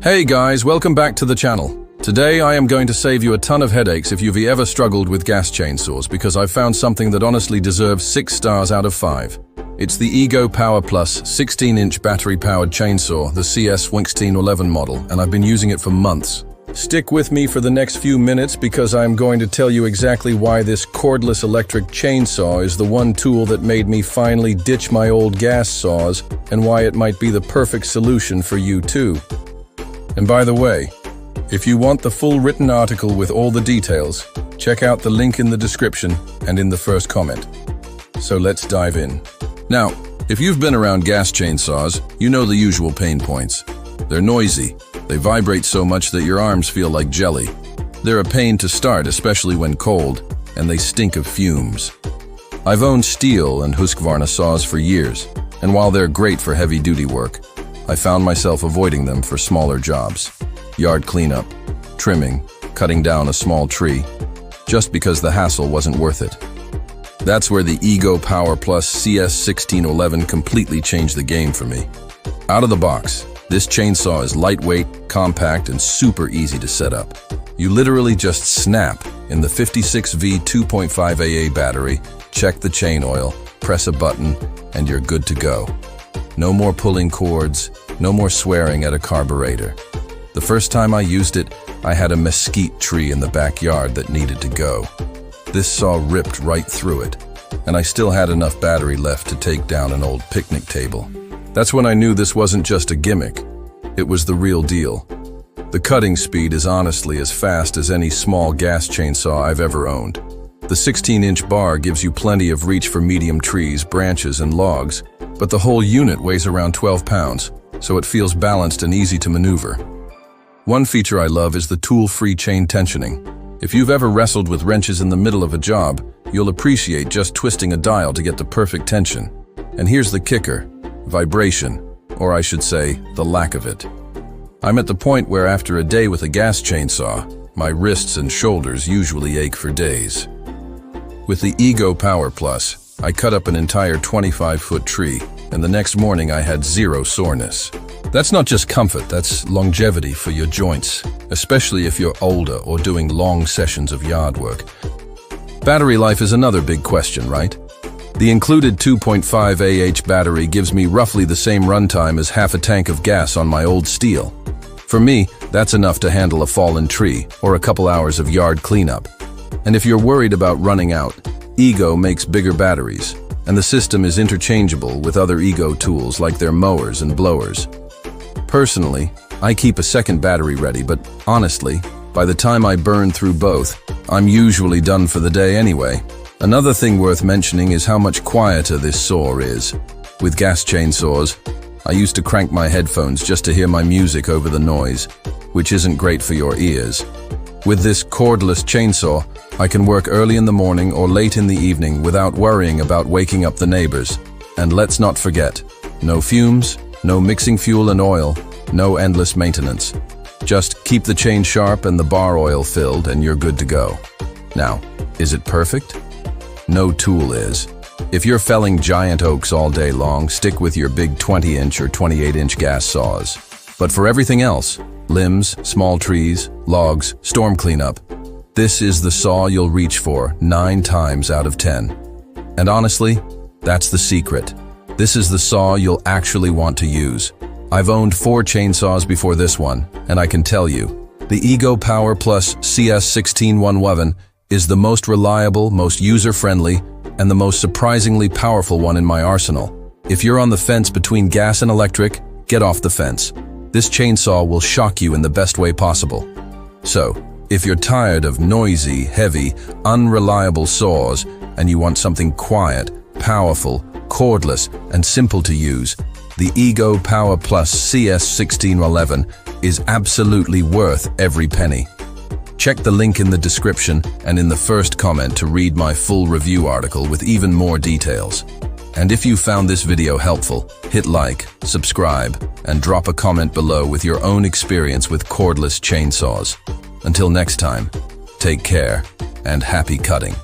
Hey guys, welcome back to the channel. Today I am going to save you a ton of headaches if you've ever struggled with gas chainsaws, because I've found something that honestly deserves 6 stars out of 5. It's the EGO Power Plus 16-inch battery-powered chainsaw, the CS1611 model, and I've been using it for months. Stick with me for the next few minutes because I'm going to tell you exactly why this cordless electric chainsaw is the one tool that made me finally ditch my old gas saws, and why it might be the perfect solution for you too. And by the way, if you want the full written article with all the details, check out the link in the description and in the first comment. So let's dive in. Now, if you've been around gas chainsaws, you know the usual pain points. They're noisy, they vibrate so much that your arms feel like jelly. They're a pain to start, especially when cold, and they stink of fumes. I've owned Stihl and Husqvarna saws for years, and while they're great for heavy-duty work, I found myself avoiding them for smaller jobs. Yard cleanup, trimming, cutting down a small tree, just because the hassle wasn't worth it. That's where the EGO Power Plus CS1611 completely changed the game for me. Out of the box, this chainsaw is lightweight, compact, and super easy to set up. You literally just snap in the 56V 2.5 AA battery, check the chain oil, press a button, and you're good to go. No more pulling cords, no more swearing at a carburetor. The first time I used it, I had a mesquite tree in the backyard that needed to go. This saw ripped right through it, and I still had enough battery left to take down an old picnic table. That's when I knew this wasn't just a gimmick. It was the real deal. The cutting speed is honestly as fast as any small gas chainsaw I've ever owned. The 16-inch bar gives you plenty of reach for medium trees, branches, and logs, but the whole unit weighs around 12 pounds, so it feels balanced and easy to maneuver. One feature I love is the tool-free chain tensioning. If you've ever wrestled with wrenches in the middle of a job, you'll appreciate just twisting a dial to get the perfect tension. And here's the kicker: vibration, or I should say, the lack of it. I'm at the point where after a day with a gas chainsaw, my wrists and shoulders usually ache for days. With the EGO Power Plus, I cut up an entire 25-foot tree, and the next morning I had zero soreness. That's not just comfort, that's longevity for your joints, especially if you're older or doing long sessions of yard work. Battery life is another big question, right? The included 2.5 AH battery gives me roughly the same runtime as half a tank of gas on my old Stihl. For me, that's enough to handle a fallen tree or a couple hours of yard cleanup. And if you're worried about running out, EGO makes bigger batteries, and the system is interchangeable with other EGO tools like their mowers and blowers. Personally, I keep a second battery ready, but honestly, by the time I burn through both, I'm usually done for the day anyway. Another thing worth mentioning is how much quieter this saw is. With gas chainsaws, I used to crank my headphones just to hear my music over the noise, which isn't great for your ears. With this cordless chainsaw, I can work early in the morning or late in the evening without worrying about waking up the neighbors. And let's not forget, no fumes, no mixing fuel and oil, no endless maintenance. Just keep the chain sharp and the bar oil filled and you're good to go. Now, is it perfect? No tool is. If you're felling giant oaks all day long, stick with your big 20-inch or 28-inch gas saws. But for everything else, limbs, small trees, logs, storm cleanup, this is the saw you'll reach for 9 times out of 10. And honestly, that's the secret. This is the saw you'll actually want to use. I've owned 4 chainsaws before this one, and I can tell you, the EGO Power Plus CS1611 is the most reliable, most user-friendly, and the most surprisingly powerful one in my arsenal. If you're on the fence between gas and electric, get off the fence. This chainsaw will shock you in the best way possible. So, if you're tired of noisy, heavy, unreliable saws, and you want something quiet, powerful, cordless, and simple to use, the EGO Power Plus CS1611 is absolutely worth every penny. Check the link in the description and in the first comment to read my full review article with even more details. And if you found this video helpful, hit like, subscribe, and drop a comment below with your own experience with cordless chainsaws. Until next time, take care and happy cutting.